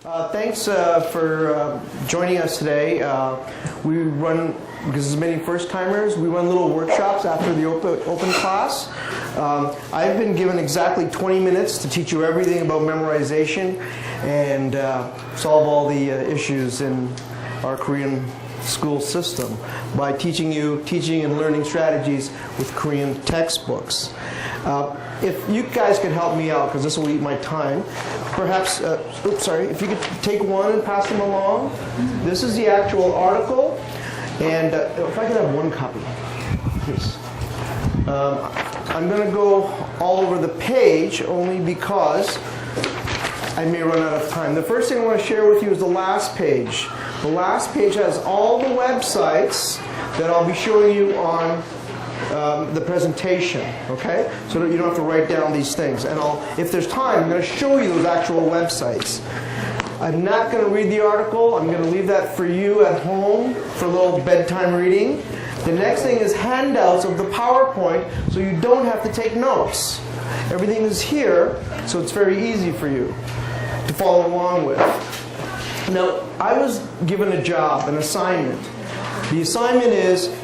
Thanks for joining us today. We run, because there's many first-timers, we run little workshops after the open class. I've been given exactly 20 minutes to teach you everything about memorization and solve all the issues in our Korean school system by teaching you teaching and learning strategies with Korean textbooks. If you guys could help me out, because this will eat my time, perhaps, if you could take one and pass them along. This is the actual article, and if I could have one copy, please. I'm going to go all over the page only because I may run out of time. The first thing I want to share with you is the last page. The last page has all the websites that I'll be showing you on the presentation, okay? So that you don't have to write down these things. And if there's time, I'm going to show you those actual websites. I'm not going to read the article. I'm going to leave that for you at home for a little bedtime reading. The next thing is handouts of the PowerPoint, so you don't have to take notes. Everything is here, so it's very easy for you to follow along with. Now, I was given a job, an assignment. The assignment is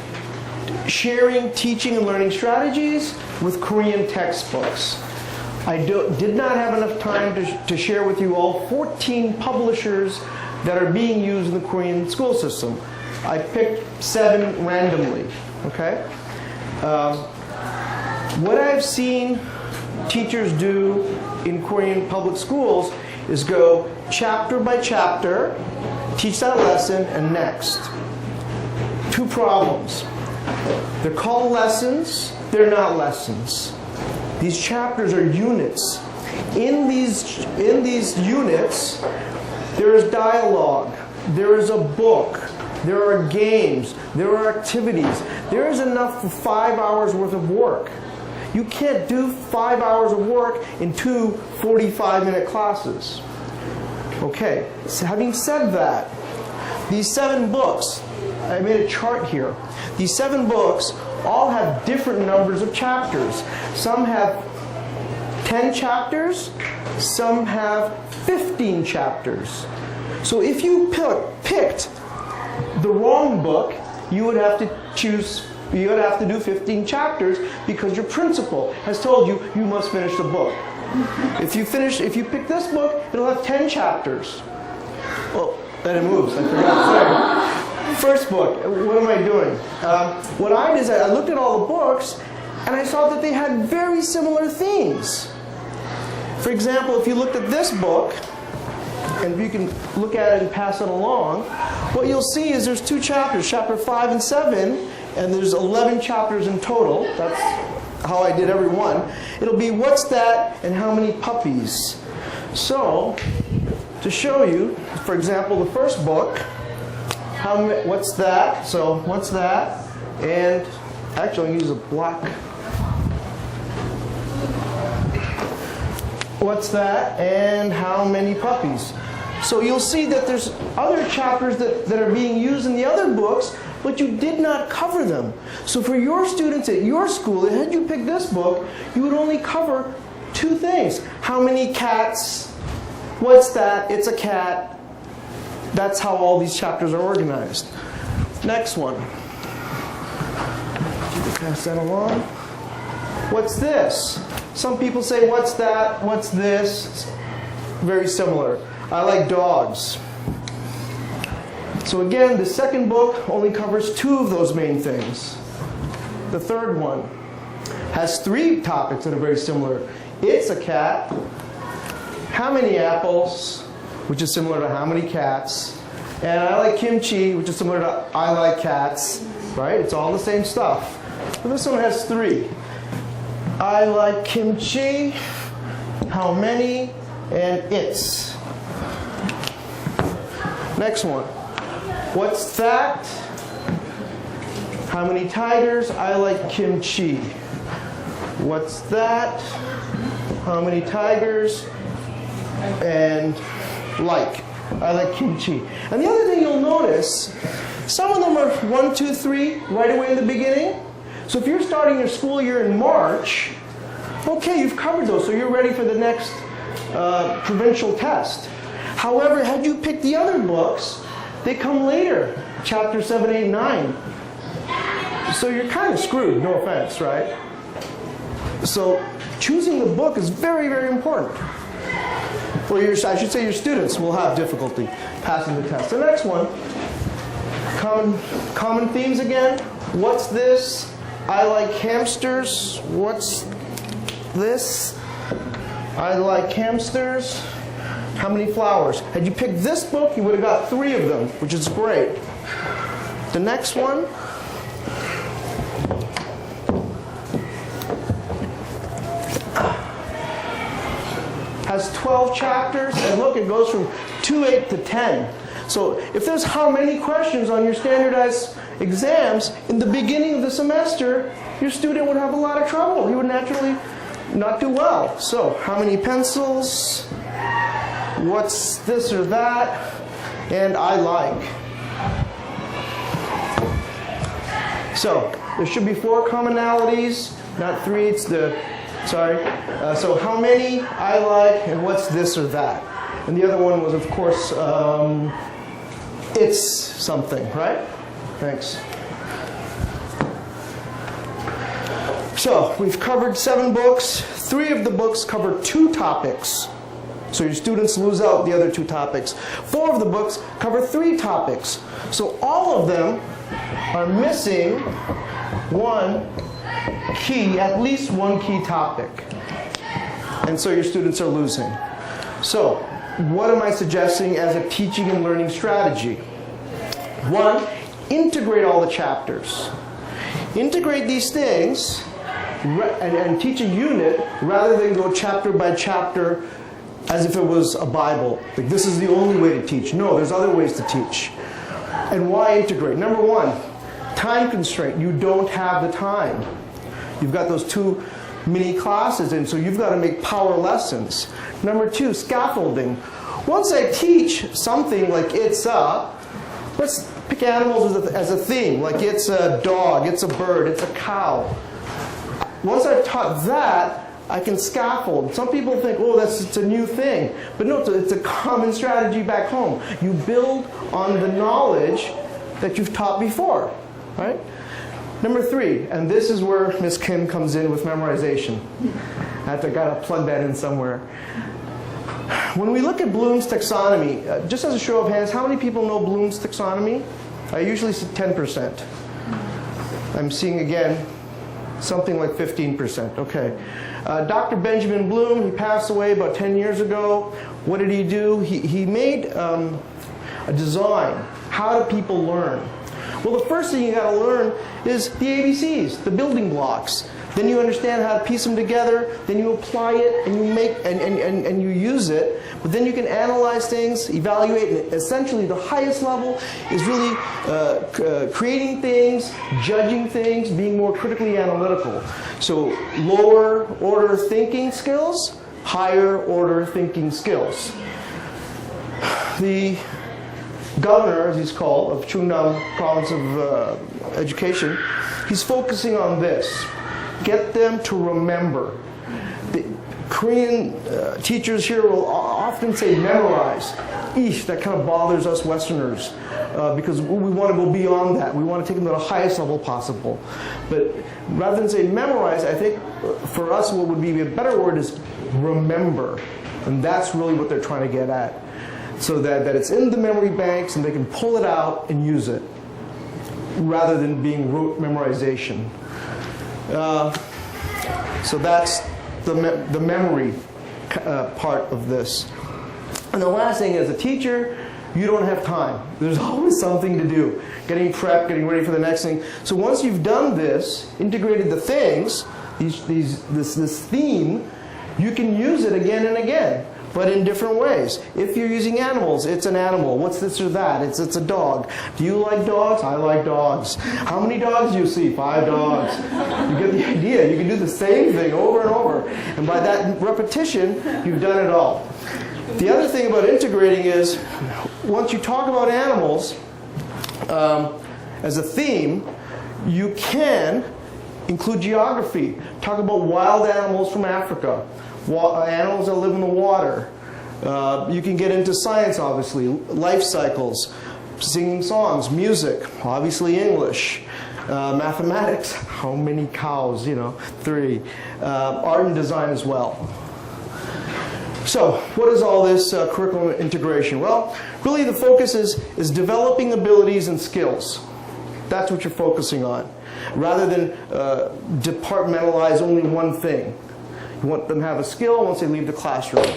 sharing teaching and learning strategies with Korean textbooks. I did not have enough time to share with you all 14 publishers that are being used in the Korean school system. I picked 7 randomly. Okay? What I've seen teachers do in Korean public schools is go chapter by chapter, teach that lesson, and next. 2 problems. They're called lessons. They're not lessons. These chapters are units. In these units, there is dialogue. There is a book. There are games. There are activities. There is enough for 5 hours worth of work. You can't do 5 hours of work in 2 45-minute classes. Okay, so having said that, these 7 books, I made a chart here. These 7 books all have different numbers of chapters. Some have 10 chapters, some have 15 chapters. So if you picked the wrong book, you would have to do 15 chapters because your principal has told you you must finish the book. If you pick this book, it'll have 10 chapters. Oh, then it moves. I forgot. Sorry. First book, what am I doing? What I did is I looked at all the books and I saw that they had very similar themes. For example, if you looked at this book, and you can look at it and pass it along, what you'll see is there's 2 chapters, chapter 5 and 7, and there's 11 chapters in total. That's how I did every one. It'll be what's that and how many puppies. So, to show you, for example, the first book, what's that? So, what's that? And actually, I'll use a black. What's that? And how many puppies? So you'll see that there's other chapters that are being used in the other books, but you did not cover them. So for your students at your school, had you picked this book, you would only cover 2 things. How many cats? What's that? It's a cat. That's how all these chapters are organized. Next one. Pass that along. What's this? Some people say, what's that? What's this? Very similar. I like dogs. So again, the second book only covers 2 of those main things. The third one has 3 topics that are very similar. It's a cat. How many apples? Which is similar to how many cats. And I like kimchi, which is similar to I like cats. Right? It's all the same stuff. But this one has 3. I like kimchi, how many, and it's. Next one. What's that? How many tigers? I like kimchi. What's that? How many tigers? And like. I like kimchi. And the other thing you'll notice, some of them are 1, 2, 3 right away in the beginning. So if you're starting your school year in March, okay, you've covered those, so you're ready for the next provincial test. However, had you picked the other books, they come later, chapter 7, 8, 9. So you're kind of screwed, no offense, right? So choosing the book is very, very important. Well, I should say your students will have difficulty passing the test. The next one, common themes again. What's this? I like hamsters. What's this? I like hamsters. How many flowers? Had you picked this book, you would have got 3 of them, which is great. The next one, has 12 chapters, and look, it goes from 2-8 to 10. So if there's how many questions on your standardized exams in the beginning of the semester, your student would have a lot of trouble. He would naturally not do well. So how many pencils? What's this or that? And I like. So there should be 4 commonalities, not 3. It's so how many, I like, and what's this or that? And the other one was, of course, it's something, right? Thanks. So we've covered 7 books. 3 of the books cover 2 topics. So your students lose out the other 2 topics. 4 of the books cover 3 topics. So all of them are missing one key, at least one key topic. And so your students are losing. So what am I suggesting as a teaching and learning strategy? 1, integrate all the chapters. Integrate these things and teach a unit rather than go chapter by chapter as if it was a Bible. Like, this is the only way to teach. No, there's other ways to teach. And why integrate? Number 1, time constraint. You don't have the time. You've got those 2 mini classes, and so you've got to make power lessons. Number 2, scaffolding. Once I teach something like let's pick animals as a theme, like it's a dog, it's a bird, it's a cow. Once I've taught that, I can scaffold. Some people think, oh, it's a new thing. But no, it's a common strategy back home. You build on the knowledge that you've taught before, right? Number 3, and this is where Miss Kim comes in with memorization. I gotta plug that in somewhere. When we look at Bloom's taxonomy, just as a show of hands, how many people know Bloom's taxonomy? I usually say 10%. I'm seeing again something like 15%. Okay. Dr. Benjamin Bloom, he passed away about 10 years ago. What did he do? He made a design. How do people learn? Well, the first thing you got to learn is the ABCs, the building blocks. Then you understand how to piece them together. Then you apply it and you make and you use it. But then you can analyze things, evaluate, and essentially the highest level is really creating things, judging things, being more critically analytical. So lower order thinking skills, higher order thinking skills. The governor, as he's called, of Chungnam Province of Education, he's focusing on this. Get them to remember. The Korean teachers here will often say memorize. Eesh, that kind of bothers us Westerners because we want to go beyond that. We want to take them to the highest level possible. But rather than say memorize, I think for us what would be a better word is remember. And that's really what they're trying to get at. So that it's in the memory banks and they can pull it out and use it rather than being rote memorization. So that's the memory part of this. And the last thing, as a teacher, you don't have time. There's always something to do. Getting prepped, getting ready for the next thing. So once you've done this, integrated the things, this theme, you can use it again and again, but in different ways. If you're using animals, it's an animal. What's this or that? It's a dog. Do you like dogs? I like dogs. How many dogs do you see? 5 dogs. You get the idea. You can do the same thing over and over. And by that repetition, you've done it all. The other thing about integrating is, once you talk about animals as a theme, you can include geography. Talk about wild animals from Africa. Animals that live in the water, You can get into science, obviously, life cycles, singing songs, music, obviously English, mathematics, how many cows, 3, art and design as well. So, what is all this curriculum integration? Well, really the focus is developing abilities and skills. That's what you're focusing on, rather than departmentalize only one thing. You want them to have a skill once they leave the classroom.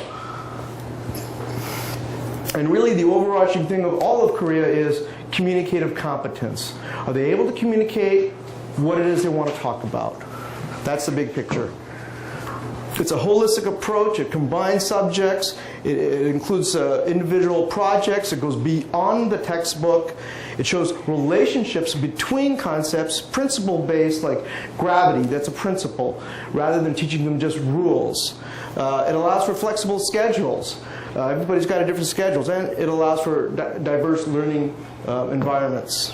And really the overarching thing of all of Korea is communicative competence. Are they able to communicate what it is they want to talk about? That's the big picture. It's a holistic approach. It combines subjects. It includes individual projects. It goes beyond the textbook. It shows relationships between concepts, principle-based, like gravity, that's a principle, rather than teaching them just rules. It allows for flexible schedules. Everybody's got a different schedules, and it allows for diverse learning environments.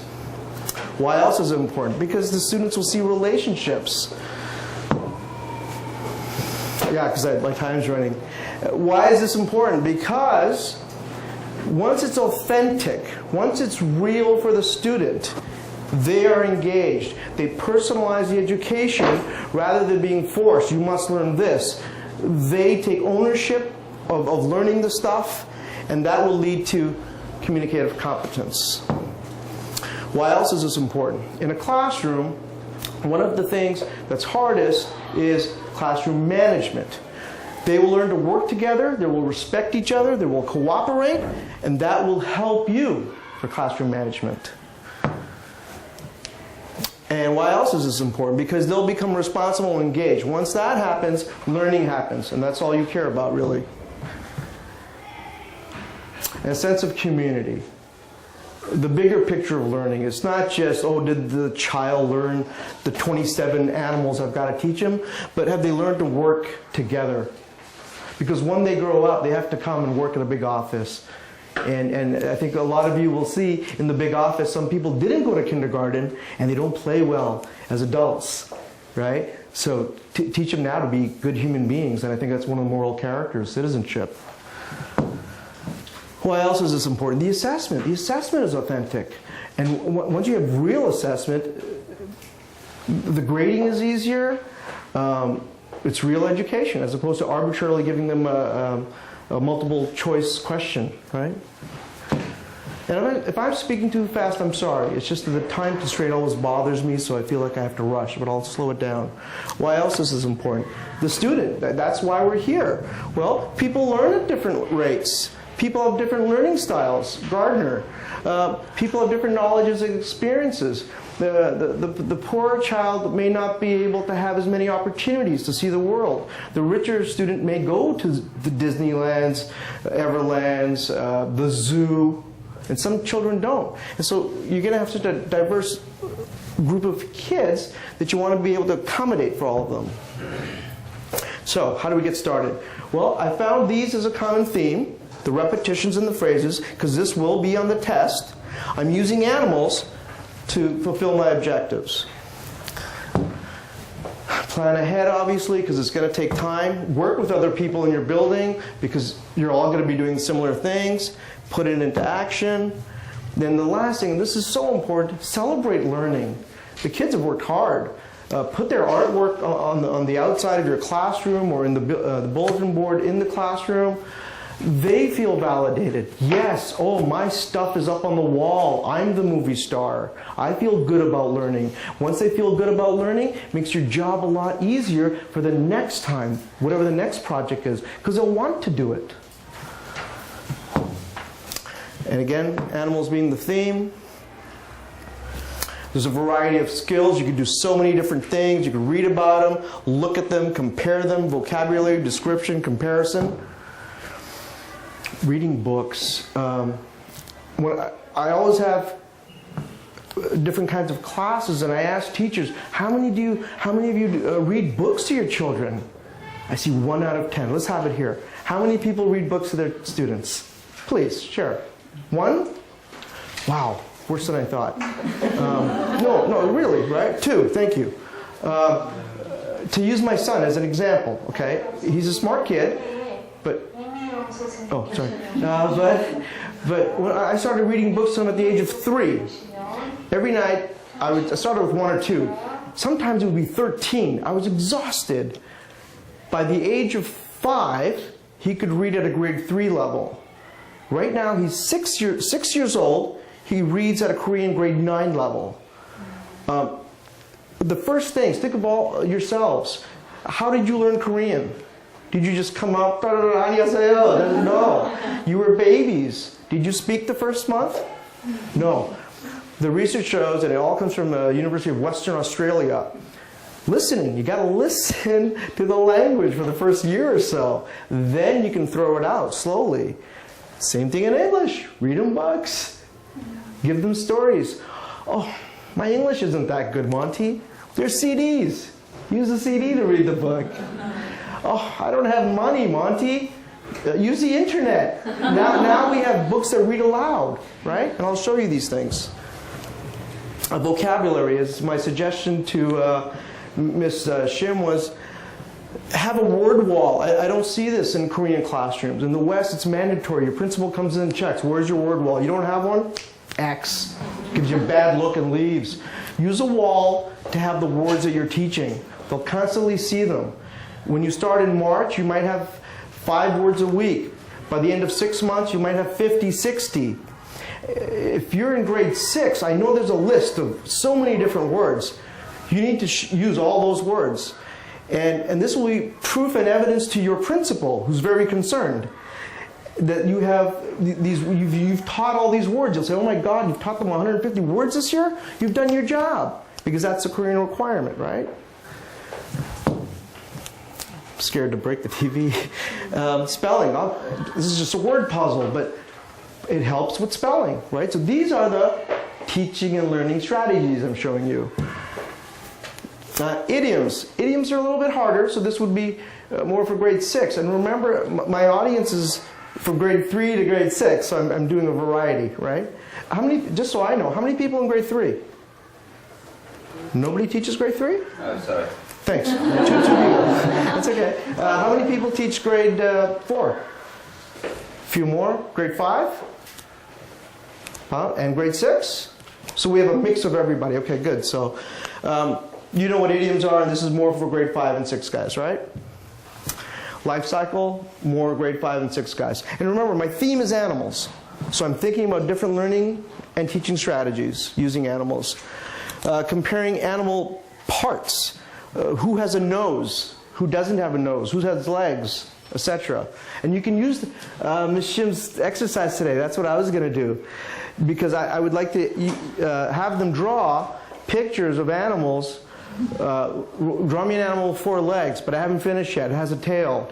Why else is it important? Because the students will see relationships. Yeah, because my time's running. Why is this important? Because once it's authentic, once it's real for the student, they are engaged. They personalize the education rather than being forced. You must learn this. They take ownership of learning the stuff, and that will lead to communicative competence. Why else is this important? In a classroom, one of the things that's hardest is classroom management. They will learn to work together, they will respect each other, they will cooperate, and that will help you for classroom management. And why else is this important? Because they'll become responsible and engaged. Once that happens, learning happens, and that's all you care about, really. And a sense of community. The bigger picture of learning, it's not just, oh, did the child learn the 27 animals I've got to teach him, but have they learned to work together? Because when they grow up, they have to come and work in a big office. And I think a lot of you will see in the big office, some people didn't go to kindergarten and they don't play well as adults, right? So teach them now to be good human beings, and I think that's one of the moral characters, citizenship. Why else is this important? The assessment. The assessment is authentic. And once you have real assessment, the grading is easier. It's real education as opposed to arbitrarily giving them a multiple choice question, right? And if I'm speaking too fast, I'm sorry. It's just that the time constraint always bothers me, so I feel like I have to rush, but I'll slow it down. Why else is this important? The student. That's why we're here. Well, people learn at different rates. People have different learning styles. Gardner. People have different knowledges and experiences. The poorer child may not be able to have as many opportunities to see the world. The richer student may go to the Disneylands, Everlands, the zoo, and some children don't. And so you're going to have such a diverse group of kids that you want to be able to accommodate for all of them. So how do we get started? Well, I found these as a common theme. The repetitions and the phrases, because this will be on the test. I'm using animals to fulfill my objectives. Plan ahead, obviously, because it's going to take time. Work with other people in your building, because you're all going to be doing similar things. Put it into action. Then the last thing, and this is so important, celebrate learning. The kids have worked hard. Put their artwork on the outside of your classroom or in the bulletin board in the classroom. They feel validated. Yes, oh, my stuff is up on the wall. I'm the movie star. I feel good about learning. Once they feel good about learning, it makes your job a lot easier for the next time, whatever the next project is, because they'll want to do it. And again, animals being the theme. There's a variety of skills. You can do so many different things. You can read about them, look at them, compare them, vocabulary, description, comparison. Reading books. I always have different kinds of classes, and I ask teachers, how many of you read books to your children? I see 1 out of 10. Let's have it here. How many people read books to their students? Please, share. 1? Wow, worse than I thought. No, really, right? 2, thank you. To use my son as an example, okay? He's a smart kid, but Oh, sorry. But when I started reading books to them at the age of 3. Every night, I started with 1 or 2. Sometimes it would be 13. I was exhausted. By the age of 5, he could read at a grade 3 level. Right now, he's 6 years old. He reads at a Korean grade 9 level. The first things, think of all yourselves. How did you learn Korean? Did you just come up, 안녕하세요? No. You were babies. Did you speak the first month? No. The research shows, and it all comes from the University of Western Australia, listening. You got to listen to the language for the first year or so. Then you can throw it out slowly. Same thing in English. Read them books. Give them stories. Oh, my English isn't that good, Monty. There's CDs. Use a CD to read the book. Oh, I don't have money, Monty. Use the internet. Now we have books that read aloud, right? And I'll show you these things. A vocabulary is my suggestion to Miss Shim was have a word wall. I don't see this in Korean classrooms. In the West, it's mandatory. Your principal comes in and checks. Where's your word wall? You don't have one? X. Gives you a bad look and leaves. Use a wall to have the words that you're teaching. They'll constantly see them. When you start in March, you might have 5 words a week. By the end of 6 months, you might have 50, 60. If you're in grade 6, I know there's a list of so many different words. You need to use all those words. And this will be proof and evidence to your principal, who's very concerned that you have these. You've taught all these words. You'll say, "Oh my God, you've taught them 150 words this year. You've done your job," because that's a Korean requirement, right? I'm scared to break the TV. Spelling. This is just a word puzzle, but it helps with spelling, right? So these are the teaching and learning strategies I'm showing you. Idioms. Idioms are a little bit harder, so this would be more for grade 6. And remember, my audience is from grade 3 to grade 6, so I'm doing a variety, right? How many, just so I know, how many people in grade 3? Nobody teaches grade 3? Sorry. Thanks. Two people. That's okay. How many people teach grade 4? A few more. Grade 5? And grade 6? So we have a mix of everybody. Okay, good. So you know what idioms are, and this is more for grade 5 and 6 guys, right? Life cycle, more grade 5 and 6 guys. And remember, my theme is animals. So I'm thinking about different learning and teaching strategies using animals. Comparing animal parts. Who has a nose? Who doesn't have a nose? Who has legs? Etc. And you can use Ms. Shim's exercise today. That's what I was going to do. Because I would like to have them draw pictures of animals. Draw me an animal with 4 legs, but I haven't finished yet. It has a tail.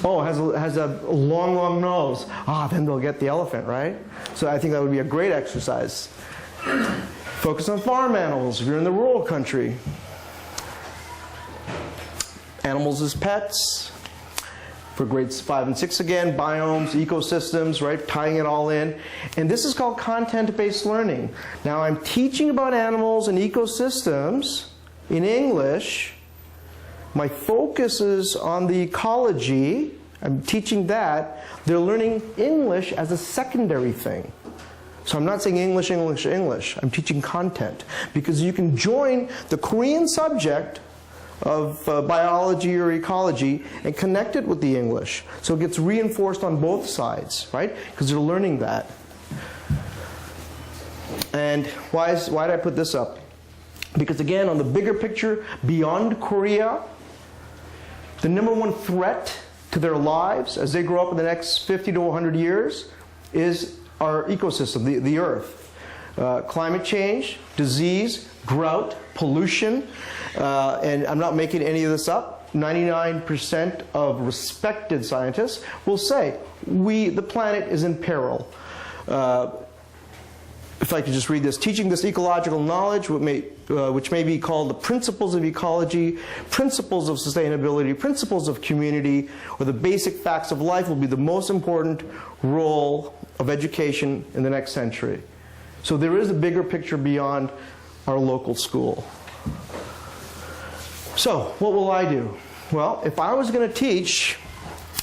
Oh, it has a long, long nose. Then they'll get the elephant, right? So I think that would be a great exercise. Focus on farm animals if you're in the rural country. Animals as pets. For grades 5 and 6 again, biomes, ecosystems, right? Tying it all in. And this is called content-based learning. Now I'm teaching about animals and ecosystems in English. My focus is on the ecology. I'm teaching that. They're learning English as a secondary thing. So I'm not saying English, English, English. I'm teaching content. Because you can join the Korean subject of biology or ecology and connect it with the English. So it gets reinforced on both sides, right? Because they're learning that. And why did I put this up? Because again, on the bigger picture, beyond Korea, the #1 threat to their lives as they grow up in the next 50 to 100 years is our ecosystem, the Earth. Climate change, disease, drought, pollution, and I'm not making any of this up. 99% of respected scientists will say the planet is in peril. If I could just read this, teaching this ecological knowledge, which may be called the principles of ecology, principles of sustainability, principles of community, or the basic facts of life will be the most important role of education in the next century. So there is a bigger picture beyond our local school. So what will I do? Well, if I was going to teach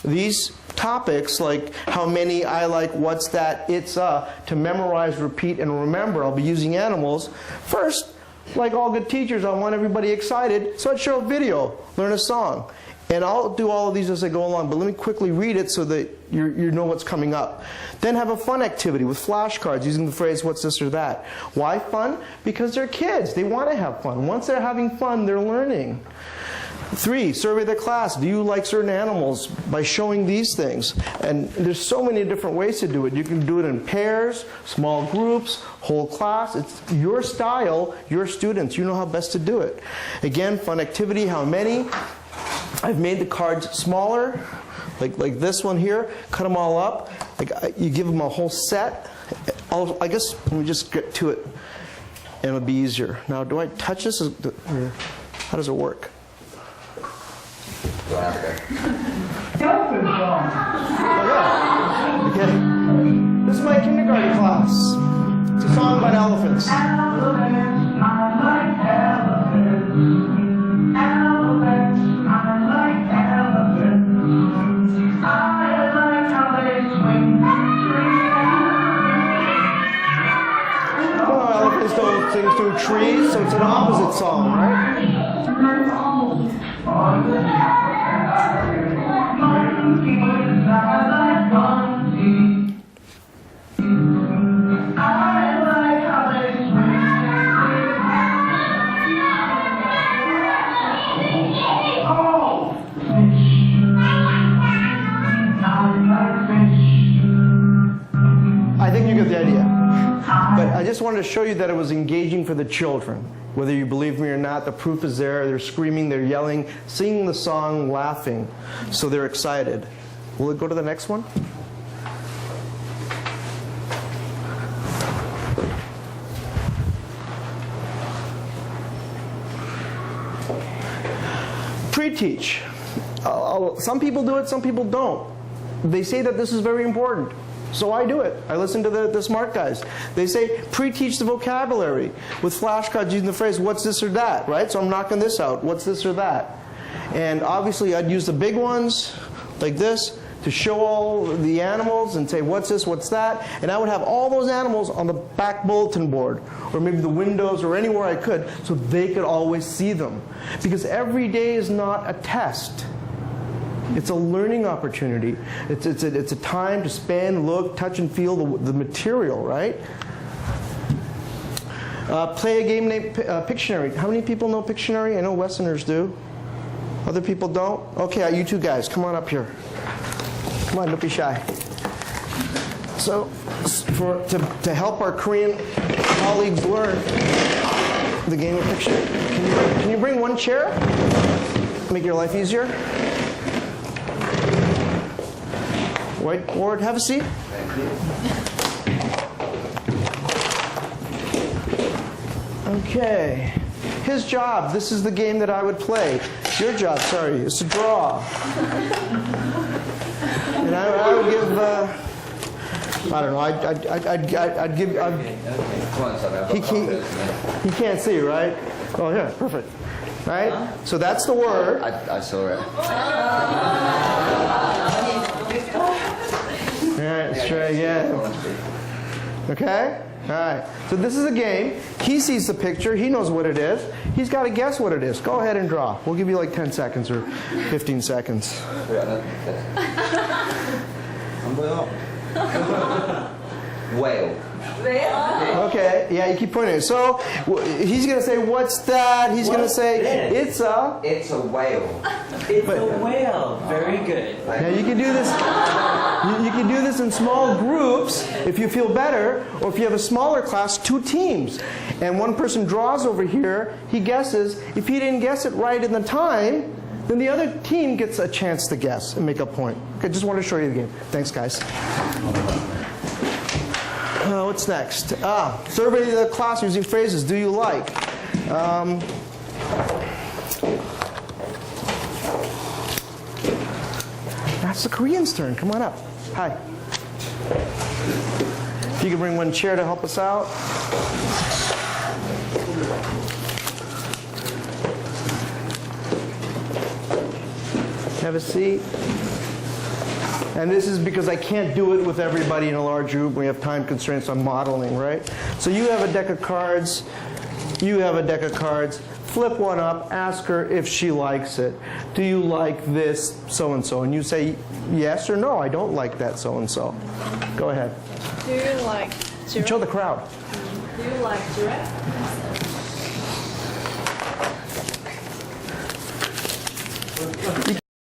these topics like how many, I like, what's that, it's to memorize, repeat, and remember. I'll be using animals. First, like all good teachers, I want everybody excited, so I'd show a video, learn a song. And I'll do all of these as I go along, but let me quickly read it so that you know what's coming up. Then have a fun activity with flashcards using the phrase, what's this or that. Why fun? Because they're kids. They want to have fun. Once they're having fun, they're learning. 3, survey the class. Do you like certain animals? By showing these things. And there's so many different ways to do it. You can do it in pairs, small groups, whole class. It's your style, your students. You know how best to do it. Again, fun activity, how many? I've made the cards smaller, like this one here. Cut them all up. You give them a whole set. I guess let me just get to it, and it'll be easier. Now, do I touch this? How does it work? Go after. Oh yeah. Okay. This is my kindergarten class. It's a song about elephants. Elephants don't sing through trees, so it's an opposite song, right? I think you get the idea. But I just wanted to show you that it was engaging for the children. Whether you believe me or not, the proof is there. They're screaming, they're yelling, singing the song, laughing. So they're excited. Will it go to the next one? Pre-teach. Some people do it, some people don't. They say that this is very important. So I do it. I listen to the smart guys. They say pre-teach the vocabulary with flashcards using the phrase, what's this or that, right? So I'm knocking this out. What's this or that? And obviously I'd use the big ones like this to show all the animals and say, what's this, what's that? And I would have all those animals on the back bulletin board or maybe the windows or anywhere I could so they could always see them. Because every day is not a test. It's a learning opportunity. It's a time to spend, look, touch, and feel the material, right? Play a game named Pictionary. How many people know Pictionary? I know Westerners do. Other people don't? Okay, you two guys, come on up here. Come on, don't be shy. So, to help our Korean colleagues learn the game of Pictionary, can you bring one chair? Make your life easier. Whiteboard, have a seat. Thank you. Okay. His job, this is the game that I would play. Your job, sorry, is to draw. And I would give, I don't know, I'd give, he can't see, right? Oh yeah, perfect. Right? So that's the word. I saw it. All right, let's try again. Okay? All right. So this is a game. He sees the picture. He knows what it is. He's got to guess what it is. Go ahead and draw. We'll give you like 10 seconds or 15 seconds. Whale. Okay, yeah, you keep pointing. So he's going to say, what's that? He's going to say, it's a whale. It's a whale. Very good. Now you can do this. You can do this in small groups if you feel better, or if you have a smaller class, 2 teams, and one person draws over here. He guesses. If he didn't guess it right in the time, then the other team gets a chance to guess and make a point. Okay, just want to show you the game. Thanks, guys. What's next? Survey the class using phrases. Do you like? That's the Korean's turn. Come on up. Hi. If you could bring one chair to help us out. Have a seat. And this is because I can't do it with everybody in a large group. We have time constraints on modeling, right? So you have a deck of cards. You have a deck of cards. Flip one up. Ask her if she likes it. Do you like this so-and-so? And you say yes or no, I don't like that so-and-so. Go ahead. Do you like giraffe? Show the crowd. Do you like giraffe?